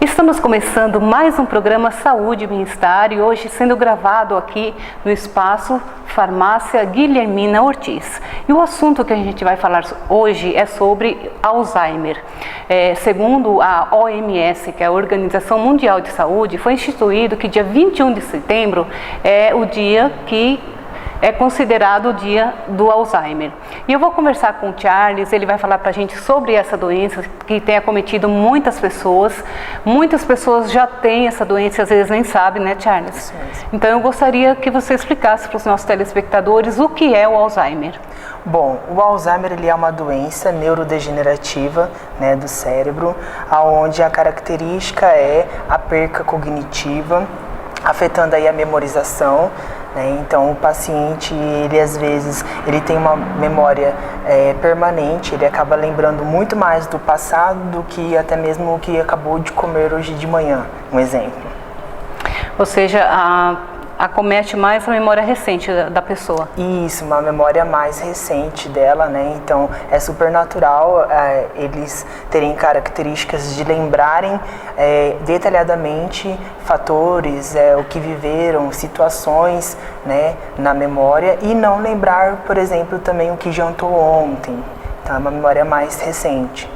Estamos começando mais um programa Saúde e Bem-Estar e hoje sendo gravado aqui no espaço Farmácia Guilhermina Ortiz. E o assunto que a gente vai falar hoje é sobre Alzheimer. Segundo a OMS, que é a Organização Mundial de Saúde, foi instituído que dia 21 de setembro é o dia que é considerado o dia do Alzheimer. E eu vou conversar com o Charles, ele vai falar para a gente sobre essa doença que tem acometido muitas pessoas. Muitas pessoas já têm essa doença e às vezes nem sabem, né, Charles? Isso mesmo. Então eu gostaria que você explicasse para os nossos telespectadores o que é o Alzheimer. Bom, o Alzheimer ele é uma doença neurodegenerativa, né, do cérebro, onde a característica é a perca cognitiva, afetando aí a memorização. Então o paciente, ele às vezes, ele tem uma memória permanente, ele acaba lembrando muito mais do passado do que até mesmo o que acabou de comer hoje de manhã, um exemplo. Ou seja, acomete mais a memória recente da pessoa. Isso, uma memória mais recente dela, né? Então é super natural eles terem características de lembrarem detalhadamente fatores, o que viveram, situações, né, na memória e não lembrar, por exemplo, também o que jantou ontem. Então é uma memória mais recente.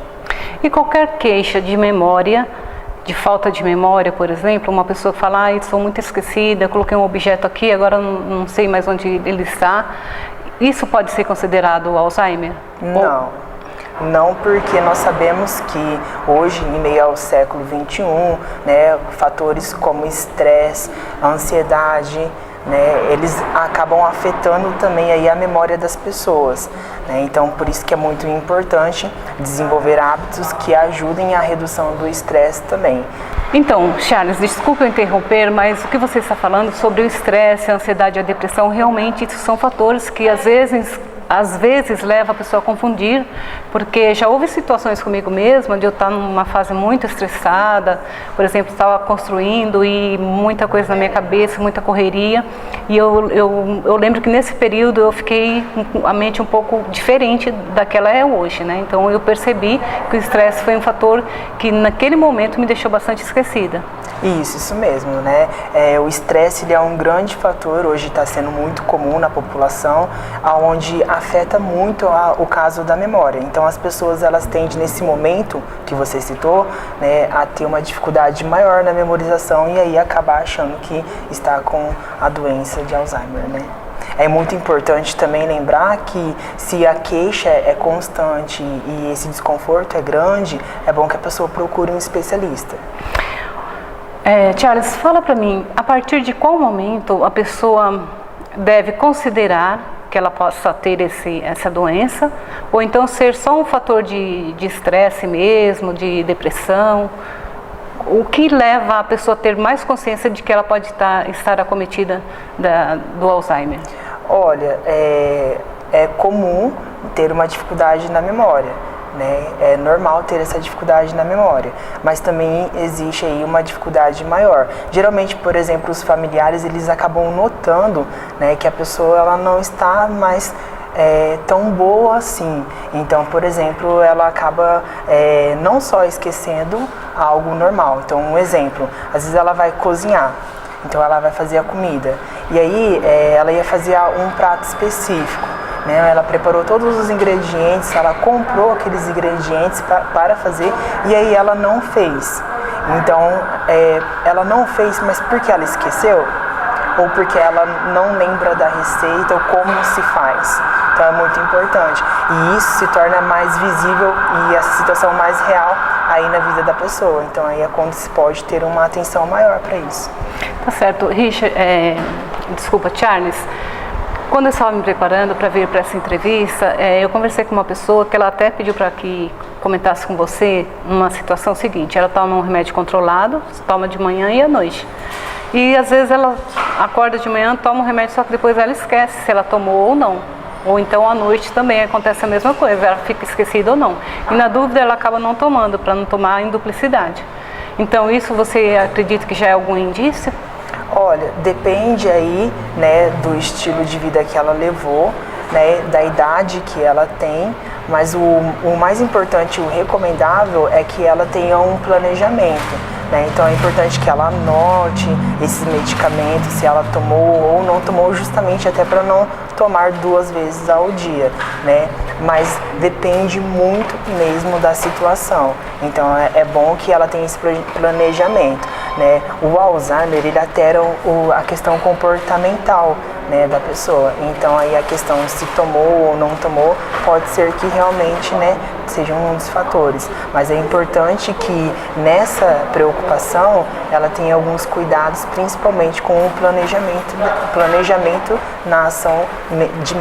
E qualquer queixa de memória, de falta de memória, por exemplo, uma pessoa que fala, estou muito esquecida, coloquei um objeto aqui, agora não sei mais onde ele está. Isso pode ser considerado Alzheimer? Não, porque nós sabemos que hoje, em meio ao século XXI, né, fatores como estresse, ansiedade, né, eles acabam afetando também aí a memória das pessoas, né? Então por isso que é muito importante desenvolver hábitos que ajudem à redução do estresse também. Então, Charles, desculpe eu interromper, mas o que você está falando sobre o estresse, a ansiedade e a depressão, realmente isso são fatores que às vezes leva a pessoa a confundir, porque já houve situações comigo mesma de eu estar numa fase muito estressada, por exemplo, estava construindo e muita coisa na minha cabeça, muita correria, e eu lembro que nesse período eu fiquei com a mente um pouco diferente daquela é hoje, né? Então eu percebi que o estresse foi um fator que naquele momento me deixou bastante esquecida. Isso mesmo, né? O estresse ele é um grande fator, hoje está sendo muito comum na população, onde afeta muito o caso da memória. Então as pessoas elas tendem nesse momento que você citou, né, a ter uma dificuldade maior na memorização e aí acabar achando que está com a doença de Alzheimer, né? É muito importante também lembrar que se a queixa é constante e esse desconforto é grande, é bom que a pessoa procure um especialista. Charles, fala para mim, a partir de qual momento a pessoa deve considerar que ela possa ter essa doença, ou então ser só um fator de estresse mesmo, de depressão? O que leva a pessoa a ter mais consciência de que ela pode estar acometida do Alzheimer? Olha, é comum ter uma dificuldade na memória, né? É normal ter essa dificuldade na memória, mas também existe aí uma dificuldade maior. Geralmente, por exemplo, os familiares eles acabam notando, né, que a pessoa ela não está mais tão boa assim. Então, por exemplo, ela acaba não só esquecendo algo normal. Então, um exemplo, às vezes ela vai cozinhar, então ela vai fazer a comida e aí ela ia fazer um prato específico. Ela preparou todos os ingredientes, ela comprou aqueles ingredientes para fazer e aí ela não fez. Então, ela não fez, mas porque ela esqueceu? Ou porque ela não lembra da receita ou como se faz? Então é muito importante. E isso se torna mais visível e essa situação mais real aí na vida da pessoa. Então aí é quando se pode ter uma atenção maior para isso. Tá certo. Charles. Quando eu estava me preparando para vir para essa entrevista, eu conversei com uma pessoa que ela até pediu para que comentasse com você uma situação seguinte. Ela toma um remédio controlado, toma de manhã e à noite. E às vezes ela acorda de manhã, toma o remédio, só que depois ela esquece se ela tomou ou não. Ou então à noite também acontece a mesma coisa, ela fica esquecida ou não. E na dúvida ela acaba não tomando, para não tomar em duplicidade. Então isso você acredita que já é algum indício? Olha, depende aí, né, do estilo de vida que ela levou, né, da idade que ela tem, mas o mais importante, o recomendável é que ela tenha um planejamento. Então é importante que ela anote esses medicamentos, se ela tomou ou não tomou, justamente até para não tomar 2 vezes ao dia, né? Mas depende muito mesmo da situação. Então é bom que ela tenha esse planejamento, né? O Alzheimer, ele altera a questão comportamental, né, da pessoa. Então aí a questão se tomou ou não tomou pode ser que realmente, né, seja um dos fatores. Mas é importante que nessa preocupação ela tenha alguns cuidados, principalmente com o planejamento na ação de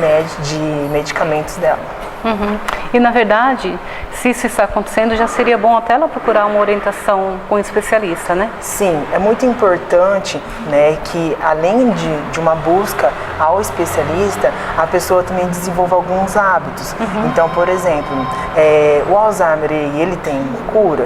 medicamentos dela. Uhum. E na verdade, se isso está acontecendo, já seria bom até ela procurar uma orientação com um especialista, né? Sim, é muito importante, né, que além de uma busca ao especialista, a pessoa também desenvolva alguns hábitos. Então, por exemplo, o Alzheimer, ele tem cura?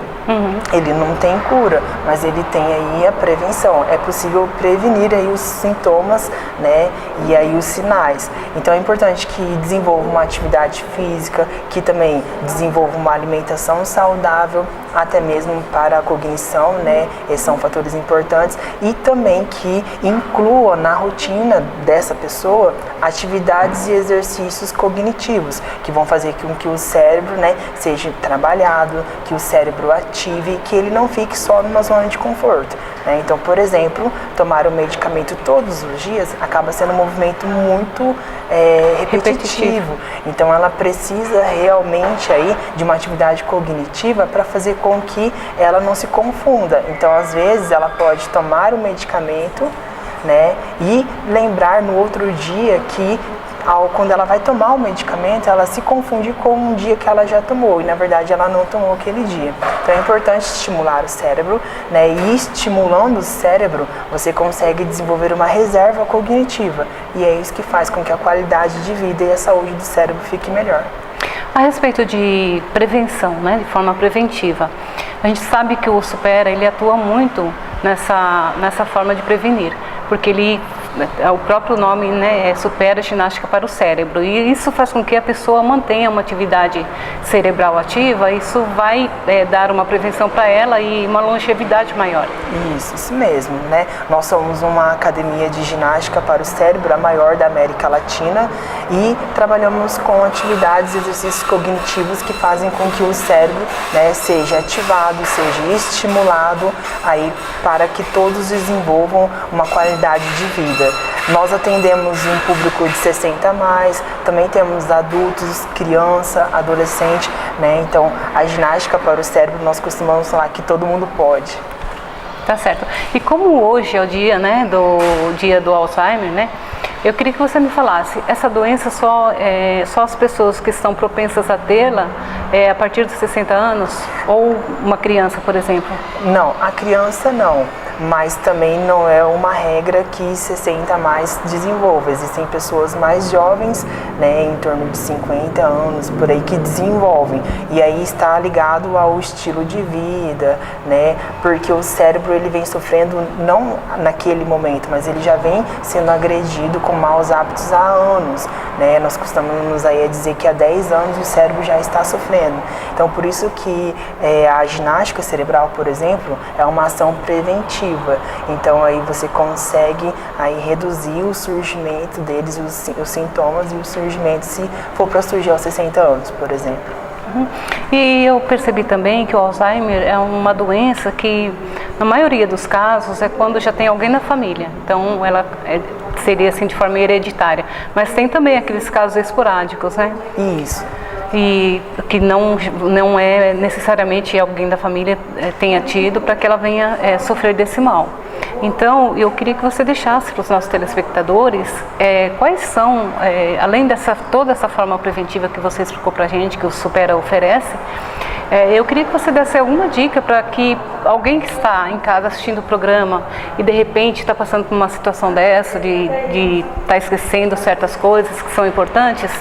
Ele não tem cura, mas ele tem aí a prevenção. É possível prevenir aí os sintomas, né, e aí os sinais. Então é importante que desenvolva uma atividade física, que também desenvolva uma alimentação saudável, até mesmo para a cognição, né? Esses são fatores importantes, e também que inclua na rotina dessa pessoa atividades e exercícios cognitivos, que vão fazer com que o cérebro, né, seja trabalhado, que o cérebro ative, que ele não fique só numa zona de conforto, né? Então, por exemplo, tomar o medicamento todos os dias acaba sendo um movimento muito repetitivo. Então ela precisa realmente aí de uma atividade cognitiva para fazer com que ela não se confunda. Então às vezes ela pode tomar o medicamento, né, e lembrar no outro dia que quando ela vai tomar o medicamento, ela se confunde com um dia que ela já tomou e na verdade ela não tomou aquele dia. Então é importante estimular o cérebro, né? E estimulando o cérebro, você consegue desenvolver uma reserva cognitiva, e é isso que faz com que a qualidade de vida e a saúde do cérebro fique melhor. A respeito de prevenção, né, de forma preventiva, a gente sabe que o Supera, ele atua muito nessa forma de prevenir, porque o próprio nome, né, supera ginástica para o cérebro, e isso faz com que a pessoa mantenha uma atividade cerebral ativa. Isso vai dar uma prevenção para ela e uma longevidade maior. Isso mesmo, né? Nós somos uma academia de ginástica para o cérebro, a maior da América Latina, e trabalhamos com atividades e exercícios cognitivos que fazem com que o cérebro, né, seja ativado, seja estimulado aí para que todos desenvolvam uma qualidade de vida. Nós atendemos um público de 60 a mais, também temos adultos, criança, adolescente, né? Então a ginástica para o cérebro nós costumamos falar que todo mundo pode. Tá certo. E como hoje é o dia, né, do Alzheimer, né? Eu queria que você me falasse, essa doença só as pessoas que estão propensas a tê-la a partir dos 60 anos? Ou uma criança, por exemplo? Não, a criança não, mas também não é uma regra que 60 a mais desenvolva. Existem pessoas mais jovens, né, em torno de 50 anos, por aí, que desenvolvem. E aí está ligado ao estilo de vida, né, porque o cérebro ele vem sofrendo, não naquele momento, mas ele já vem sendo agredido com maus hábitos há anos, né? Nós costumamos aí dizer que há 10 anos o cérebro já está sofrendo. Então, por isso que a ginástica cerebral, por exemplo, é uma ação preventiva. Então, aí você consegue aí reduzir o surgimento deles, os sintomas e o surgimento, se for para surgir aos 60 anos, por exemplo. E eu percebi também que o Alzheimer é uma doença que, na maioria dos casos, é quando já tem alguém na família. Então, ela seria assim de forma hereditária. Mas tem também aqueles casos esporádicos, né? Isso. E que não é necessariamente alguém da família tenha tido para que ela venha sofrer desse mal. Então, eu queria que você deixasse para os nossos telespectadores quais são, além toda essa forma preventiva que você explicou para a gente, que o Supera oferece, Eu queria que você desse alguma dica para que alguém que está em casa assistindo o programa e de repente está passando por uma situação dessa, de estar esquecendo certas coisas que são importantes.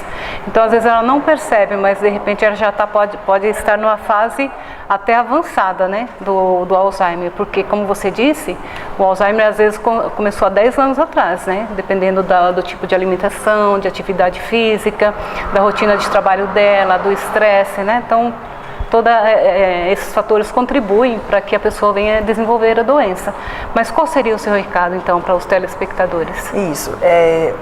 Então, às vezes ela não percebe, mas de repente ela já pode estar numa fase até avançada, né, do Alzheimer, porque, como você disse, o Alzheimer às vezes começou há 10 anos atrás, né, dependendo do tipo de alimentação, de atividade física, da rotina de trabalho dela, do estresse, né, então todos esses fatores contribuem para que a pessoa venha desenvolver a doença. Mas qual seria o seu recado, então, para os telespectadores? Isso.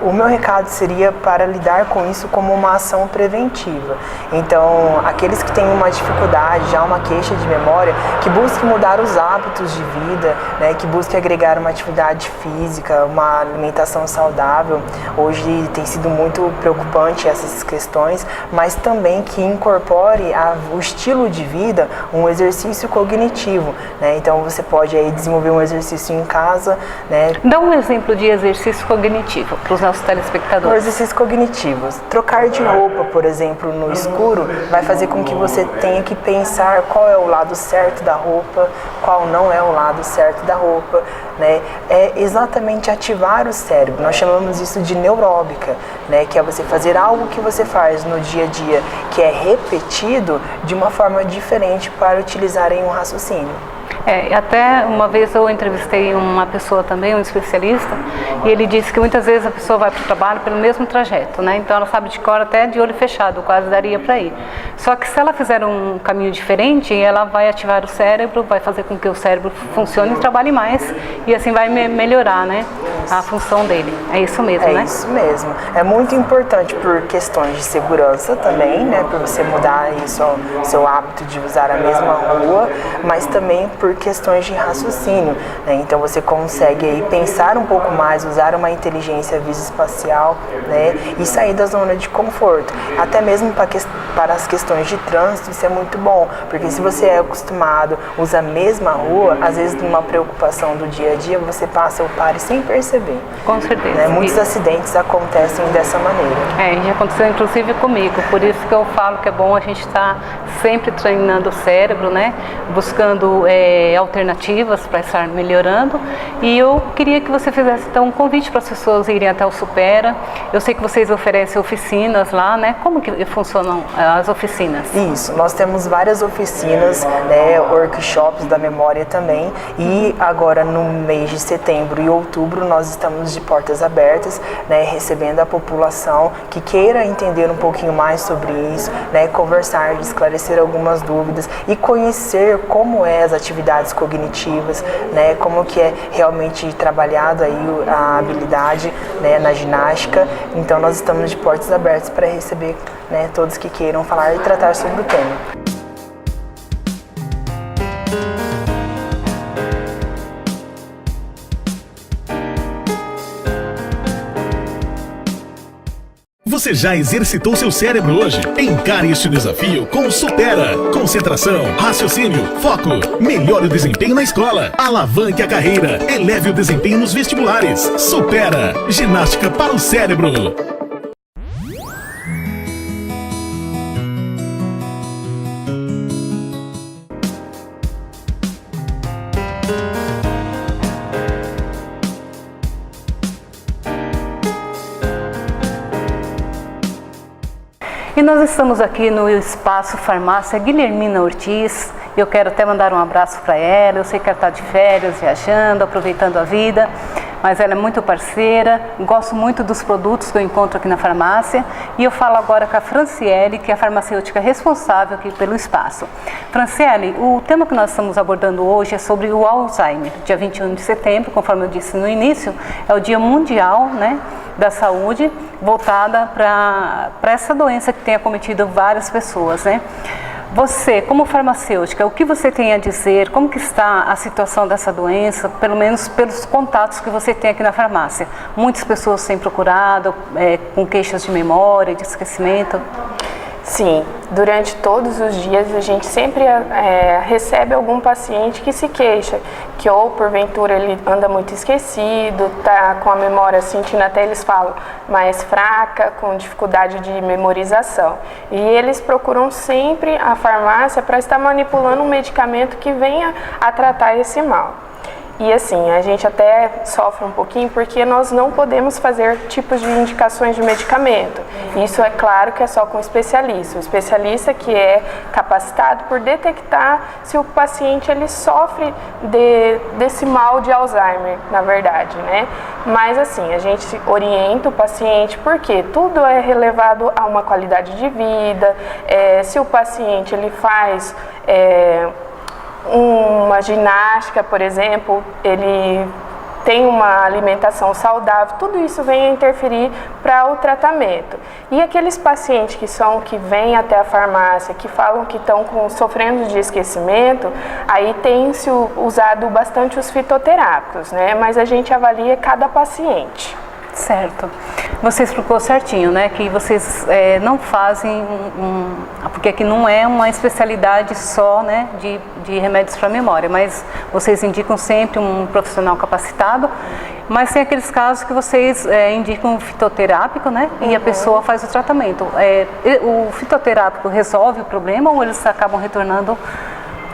O meu recado seria para lidar com isso como uma ação preventiva. Então, aqueles que têm uma dificuldade, já uma queixa de memória, que busquem mudar os hábitos de vida, né, que busquem agregar uma atividade física, uma alimentação saudável. Hoje tem sido muito preocupante essas questões, mas também que incorpore o estilo de vida, um exercício cognitivo, né? Então você pode aí desenvolver um exercício em casa, né? Dá um exemplo de exercício cognitivo para os nossos telespectadores. Exercícios cognitivos. Trocar de roupa, por exemplo, no escuro, vai fazer com que você tenha que pensar qual é o lado certo da roupa, qual não é o lado certo da roupa, né? É exatamente ativar o cérebro. Nós chamamos isso de neuróbica, né? Que é você fazer algo que você faz no dia a dia, que é repetido de uma forma diferente para utilizar em um raciocínio. Até uma vez eu entrevistei uma pessoa também, um especialista, e ele disse que muitas vezes a pessoa vai para o trabalho pelo mesmo trajeto, né? Então ela sabe de cor até de olho fechado, quase daria para ir. Só que se ela fizer um caminho diferente, ela vai ativar o cérebro, vai fazer com que o cérebro funcione e trabalhe mais, e assim vai melhorar, né, a função dele. É isso mesmo, né? É isso mesmo. É muito importante por questões de segurança também, né? Por você mudar aí seu hábito de usar a mesma rua, mas também por questões de raciocínio, né? Então você consegue aí pensar um pouco mais, usar uma inteligência visoespacial, né? E sair da zona de conforto. Até mesmo para as questões de trânsito, isso é muito bom, porque se você é acostumado, usa a mesma rua, às vezes numa preocupação do dia a dia, você passa o pare sem perceber. Com certeza. Né? Muitos acidentes acontecem dessa maneira. Já aconteceu inclusive comigo, por isso que eu falo que é bom a gente estar sempre treinando o cérebro, né? Buscando alternativas para estar melhorando. E eu queria que você fizesse então um convite para as pessoas irem até o Supera. Eu sei que vocês oferecem oficinas lá, né? Como que funcionam as oficinas? Isso, nós temos várias oficinas, né, workshops da memória também, e agora no mês de setembro e outubro nós estamos de portas abertas, né, recebendo a população que queira entender um pouquinho mais sobre isso, né, conversar, esclarecer algumas dúvidas e conhecer como as atividades cognitivas, né, como que é realmente trabalhado aí a habilidade, né, na ginástica. Então nós estamos de portas abertas para receber, né, todos que queiram falar e tratar sobre o tema. Você já exercitou seu cérebro hoje? Encare este desafio com o Supera. Concentração, raciocínio, foco. Melhore o desempenho na escola. Alavanque a carreira. Eleve o desempenho nos vestibulares. Supera. Ginástica para o cérebro. E nós estamos aqui no Espaço Farmácia Guilhermina Ortiz. Eu quero até mandar um abraço para ela. Eu sei que ela está de férias, viajando, aproveitando a vida, mas ela é muito parceira. Gosto muito dos produtos que eu encontro aqui na farmácia. E eu falo agora com a Franciele, que é a farmacêutica responsável aqui pelo espaço. Franciele, o tema que nós estamos abordando hoje é sobre o Alzheimer. Dia 21 de setembro, conforme eu disse no início, é o Dia Mundial, né, da Saúde, voltada para essa doença que tem acometido várias pessoas, né? Você, como farmacêutica, o que você tem a dizer? Como que está a situação dessa doença, pelo menos pelos contatos que você tem aqui na farmácia? Muitas pessoas têm procurado com queixas de memória, de esquecimento. Sim, durante todos os dias a gente sempre recebe algum paciente que se queixa, que ou porventura ele anda muito esquecido, tá com a memória, sentindo, até eles falam, mais fraca, com dificuldade de memorização. E eles procuram sempre a farmácia para estar manipulando um medicamento que venha a tratar esse mal. E assim, a gente até sofre um pouquinho porque nós não podemos fazer tipos de indicações de medicamento. Isso é claro que é só com o especialista. O especialista que é capacitado por detectar se o paciente ele sofre desse mal de Alzheimer, na verdade, né? Mas assim, a gente orienta o paciente porque tudo é relevado a uma qualidade de vida, se o paciente ele faz uma ginástica, por exemplo, ele tem uma alimentação saudável, tudo isso vem a interferir para o tratamento. E aqueles pacientes que vêm até a farmácia, que falam que estão sofrendo de esquecimento, aí tem-se usado bastante os fitoterápicos, né? Mas a gente avalia cada paciente. Certo. Você explicou certinho, né, que vocês não fazem porque aqui não é uma especialidade só, né, de remédios para memória, mas vocês indicam sempre um profissional capacitado, mas tem aqueles casos que vocês indicam um fitoterápico, né, e a pessoa faz o tratamento. O fitoterápico resolve o problema ou eles acabam retornando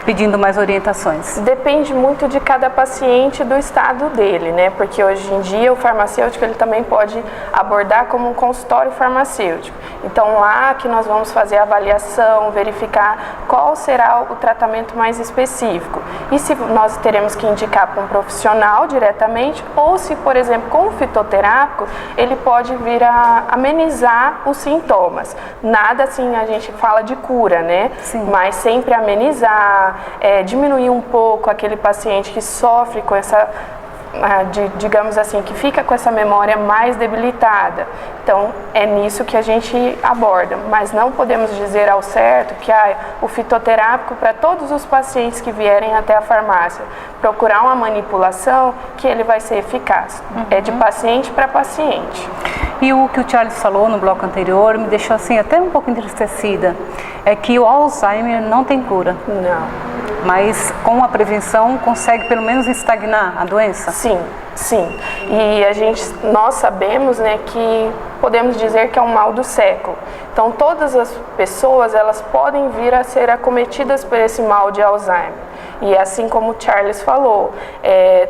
pedindo mais orientações? Depende muito de cada paciente, do estado dele, né? Porque hoje em dia o farmacêutico ele também pode abordar como um consultório farmacêutico. Então lá que nós vamos fazer a avaliação, verificar qual será o tratamento mais específico. E se nós teremos que indicar para um profissional diretamente, ou se, por exemplo, com o fitoterápico, ele pode vir a amenizar os sintomas. Nada assim, a gente fala de cura, né? Sim. Mas sempre amenizar, diminuir um pouco aquele paciente que sofre com essa, digamos assim, que fica com essa memória mais debilitada. Então, é nisso que a gente aborda, mas não podemos dizer ao certo que o fitoterápico para todos os pacientes que vierem até a farmácia procurar uma manipulação que ele vai ser eficaz. É de paciente para paciente. E o que o Charles falou no bloco anterior me deixou assim até um pouco entristecida, é que o Alzheimer não tem cura. Não. Mas com a prevenção consegue pelo menos estagnar a doença? Sim, sim. E nós sabemos, né, que podemos dizer que é um mal do século. Então todas as pessoas elas podem vir a ser acometidas por esse mal de Alzheimer. E assim como o Charles falou,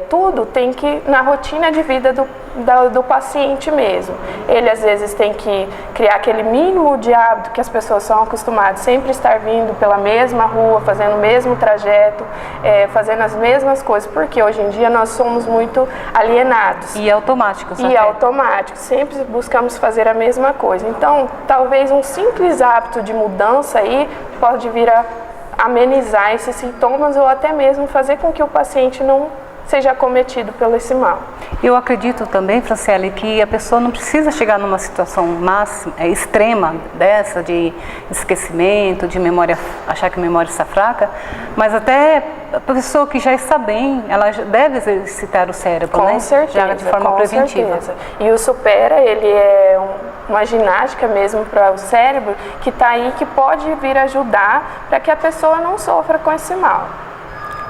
tudo tem que ir na rotina de vida do paciente mesmo. Ele às vezes tem que criar aquele mínimo de hábito que as pessoas são acostumadas, sempre estar vindo pela mesma rua, fazendo o mesmo trajeto, fazendo as mesmas coisas, porque hoje em dia nós somos muito alienados. E automáticos. E automáticos, sempre buscamos fazer a mesma coisa. Então, talvez um simples hábito de mudança aí pode vir a amenizar esses sintomas ou até mesmo fazer com que o paciente não seja acometido pelo esse mal. Eu acredito também, Franciele, que a pessoa não precisa chegar numa situação extrema dessa, de esquecimento, de memória, achar que a memória está fraca, mas até a pessoa que já está bem, ela deve exercitar o cérebro, com né? certeza, já de forma preventiva. Certeza. E o Supera, ele é uma ginástica mesmo para o cérebro que está aí, que pode vir ajudar para que a pessoa não sofra com esse mal.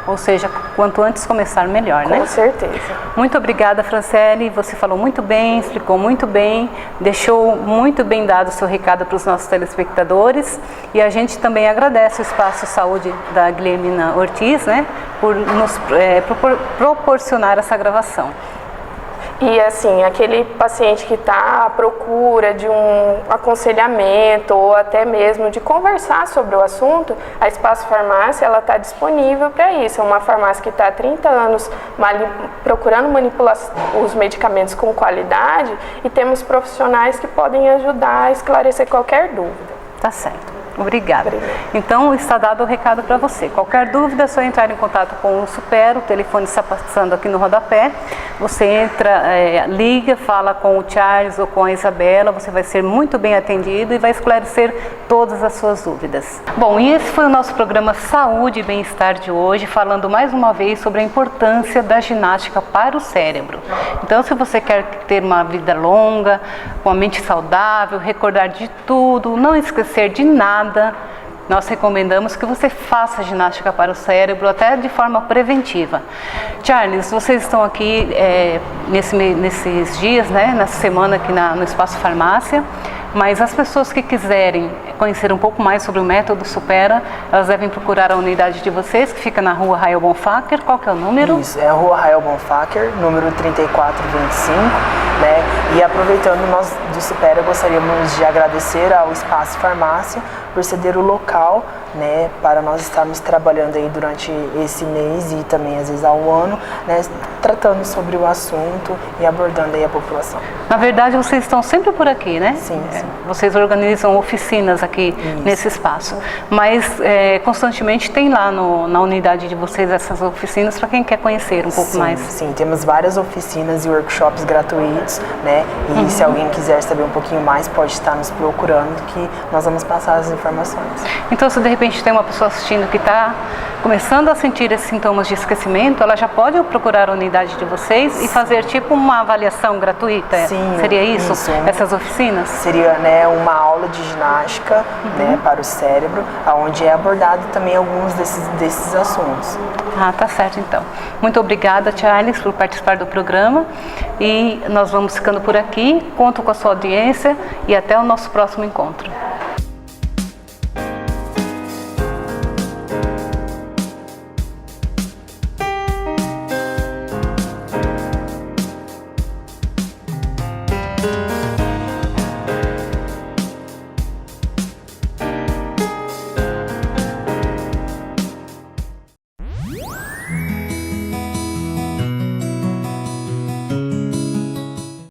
Ou seja, quanto antes começar, melhor, né? Com certeza. Muito obrigada, Franciele. Você falou muito bem, explicou muito bem, deixou muito bem dado o seu recado para os nossos telespectadores. E a gente também agradece o Espaço Saúde da Guilhermina Ortiz, né, por nos proporcionar essa gravação. E assim, aquele paciente que está à procura de um aconselhamento ou até mesmo de conversar sobre o assunto, a Espaço Farmácia ela está disponível para isso. É uma farmácia que está há 30 anos procurando manipular os medicamentos com qualidade e temos profissionais que podem ajudar a esclarecer qualquer dúvida. Tá certo. Obrigada. Então, está dado o recado para você. Qualquer dúvida é só entrar em contato com o Supera, o telefone está passando aqui no rodapé. Você entra, liga, fala com o Charles ou com a Isabela, você vai ser muito bem atendido e vai esclarecer todas as suas dúvidas. Bom, e esse foi o nosso programa Saúde e Bem-Estar de hoje, falando mais uma vez sobre a importância da ginástica para o cérebro. Então, se você quer ter uma vida longa, com a mente saudável, recordar de tudo, não esquecer de nada, nada, nós recomendamos que você faça ginástica para o cérebro, até de forma preventiva. Charles, vocês estão aqui nesses dias, né, nessa semana aqui no Espaço Farmácia, mas as pessoas que quiserem conhecer um pouco mais sobre o método Supera, elas devem procurar a unidade de vocês, que fica na rua Rael Bonfacker. Qual que é o número? Isso, é a rua Rael Bonfacker, número 3425, né? E aproveitando, nós do Supera gostaríamos de agradecer ao Espaço Farmácia por ceder o local, né, para nós estarmos trabalhando aí durante esse mês e também às vezes ao ano, né, tratando sobre o assunto e abordando aí a população. Na verdade, vocês estão sempre por aqui, né? Sim, sim. Vocês organizam oficinas aqui nesse espaço, mas constantemente tem lá na unidade de vocês essas oficinas para quem quer conhecer um pouco mais. Sim, temos várias oficinas e workshops gratuitos, né? E se alguém quiser saber um pouquinho mais, pode estar nos procurando que nós vamos passar as informações. Então, se de repente tem uma pessoa assistindo que está começando a sentir esses sintomas de esquecimento, ela já pode procurar a unidade de vocês e fazer tipo uma avaliação gratuita? Sim, seria isso? Essas oficinas? Seria, né, uma aula de ginástica, né, para o cérebro, onde é abordado também alguns desses assuntos. Ah, tá certo então. Muito obrigada, Charles, por participar do programa, e nós vamos ficando por aqui. Conto com a sua audiência e até o nosso próximo encontro.